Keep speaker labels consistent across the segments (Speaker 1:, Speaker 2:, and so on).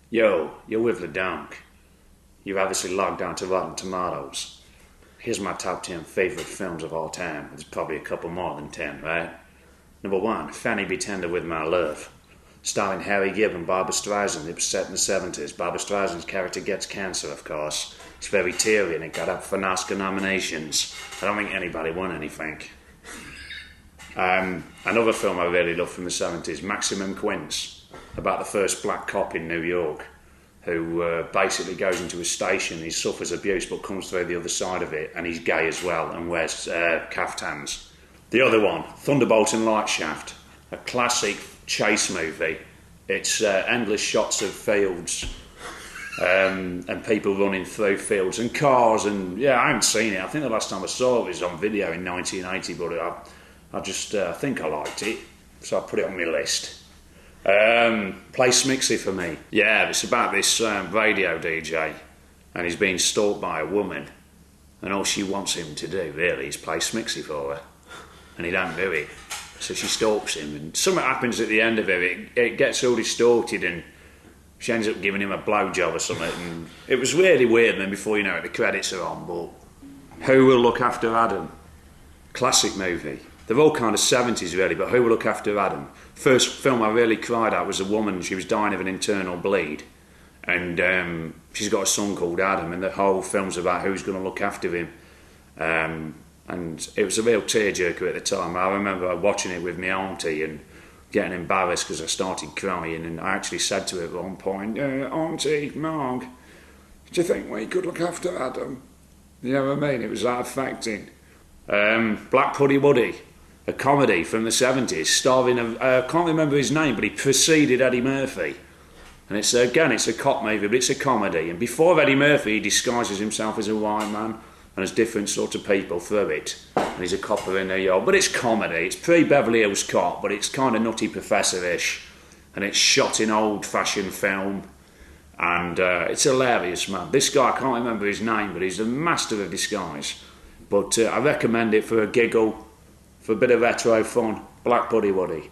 Speaker 1: Yo, you're with the Donk. You've obviously logged on to Rotten Tomatoes. Here's my top 10 favourite films of all time. There's probably a couple more than 10, right? Number 1, Fanny Be Tender With My Love. Starring Harry Gibb and Barbra Streisand. It was set in the 70s. Barbra Streisand's character gets cancer, of course. It's very teary and it got up for Oscar nominations. I don't think anybody won anything. Another film I really love from the 70s, Maximum Quince, about the first black cop in New York who basically goes into a station, he suffers abuse but comes through the other side of it, and he's gay as well and wears caftans. The other one, Thunderbolt and Lightshaft, a classic chase movie. It's endless shots of fields and people running through fields and cars, and yeah, I haven't seen it. I think the last time I saw it was on video in 1980, but I just think I liked it, so I put it on my list. Play Smixy for me. Yeah, it's about this radio DJ, and he's being stalked by a woman, and all she wants him to do really is play Smixy for her, and he don't do it. So she stalks him, and something happens at the end of it. It gets all distorted, and she ends up giving him a blowjob or something. And it was really weird. And then before you know it, the credits are on. But Who Will Look After Adam? Classic movie. They're all kind of 70s really, but Who Will Look After Adam? First film I really cried at was a woman. She was dying of an internal bleed, and she's got a son called Adam, and the whole film's about who's going to look after him. And it was a real tearjerker at the time. I remember watching it with my auntie and getting embarrassed because I started crying, and I actually said to her at one point, Auntie, Marg, do you think we could look after Adam? You know what I mean? It was that affecting. Black Puddy Woody, a comedy from the 70s, starring, I can't remember his name, but he preceded Eddie Murphy. And it's a cop movie, but it's a comedy. And before Eddie Murphy, he disguises himself as a white man and as different sort of people through it. And he's a copper in New York. But it's comedy. It's pre-Beverly Hills Cop, but it's kind of Nutty Professor-ish. And it's shot in old-fashioned film. And it's hilarious, man. This guy, I can't remember his name, but he's a master of disguise. But I recommend it for a giggle, for a bit of retro fun. Black Puddy Woody.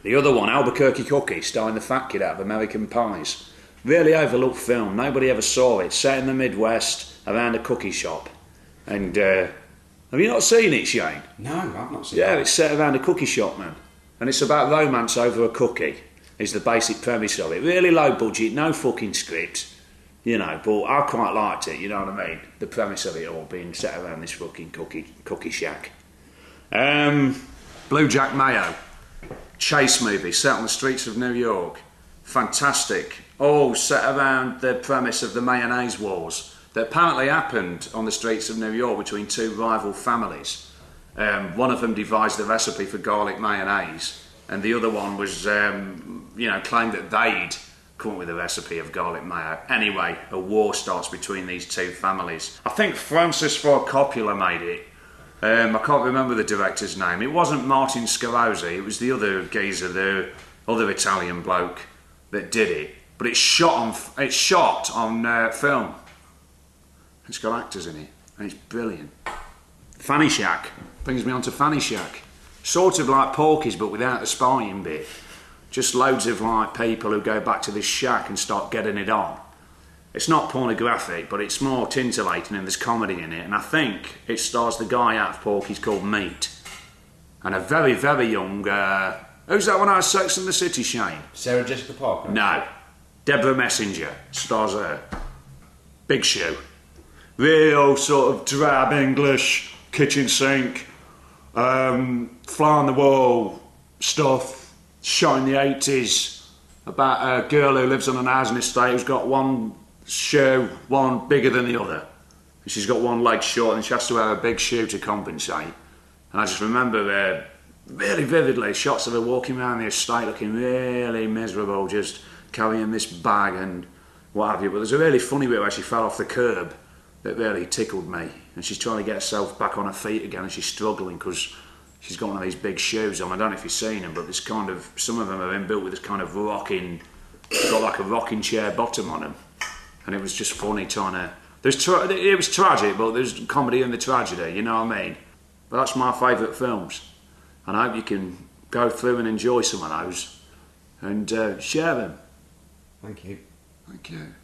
Speaker 1: The other one, Albuquerque Cookie, starring the fat kid out of American Pies. Really overlooked film. Nobody ever saw it. Set in the Midwest, around a cookie shop. And have you not seen it, Shane?
Speaker 2: No, I've not seen it.
Speaker 1: Yeah, it's set around a cookie shop, man. And it's about romance over a cookie, is the basic premise of it. Really low budget, no fucking script, you know, but I quite liked it, you know what I mean? The premise of it all being set around this fucking cookie shack. Blue Jack Mayo, chase movie set on the streets of New York. Fantastic. All set around the premise of the mayonnaise wars that apparently happened on the streets of New York between two rival families. One of them devised the recipe for garlic mayonnaise, and the other one was, claimed that they'd come up with a recipe of garlic mayo. Anyway, a war starts between these two families. I think Francis Ford Coppola made it. I can't remember the director's name. It wasn't Martin Scorsese, it was the other geezer, the other Italian bloke that did it. But it's shot on film. It's got actors in it, and it's brilliant. Fanny Shack brings me on to Fanny Shack. Sort of like Porky's, but without the spying bit. Just loads of like people who go back to this shack and start getting it on. It's not pornographic, but it's more tintillating, and there's comedy in it. And I think it stars the guy out of Porky's called Meat, and a very, very young. Who's that one out of Sex and the City, Shane?
Speaker 2: Sarah Jessica Parker?
Speaker 1: No. Deborah Messenger stars her. Big shoe. Real sort of drab English, kitchen sink, fly on the wall stuff, shot in the 80s, about a girl who lives on an housing estate who's got one shoe, one bigger than the other. And she's got one leg short and she has to wear a big shoe to compensate. And I just remember really vividly shots of her walking around the estate looking really miserable, just carrying this bag and what have you. But there's a really funny bit where she fell off the curb that really tickled me, and she's trying to get herself back on her feet again, and she's struggling because she's got one of these big shoes on. I don't know if you've seen them, but there's kind of, some of them are inbuilt with this kind of rocking, got like a rocking chair bottom on them, and it was just funny trying to, it was tragic, but there's comedy in the tragedy, you know what I mean? But that's my favourite films, and I hope you can go through and enjoy some of those and share them.
Speaker 2: Thank you.
Speaker 1: Thank you.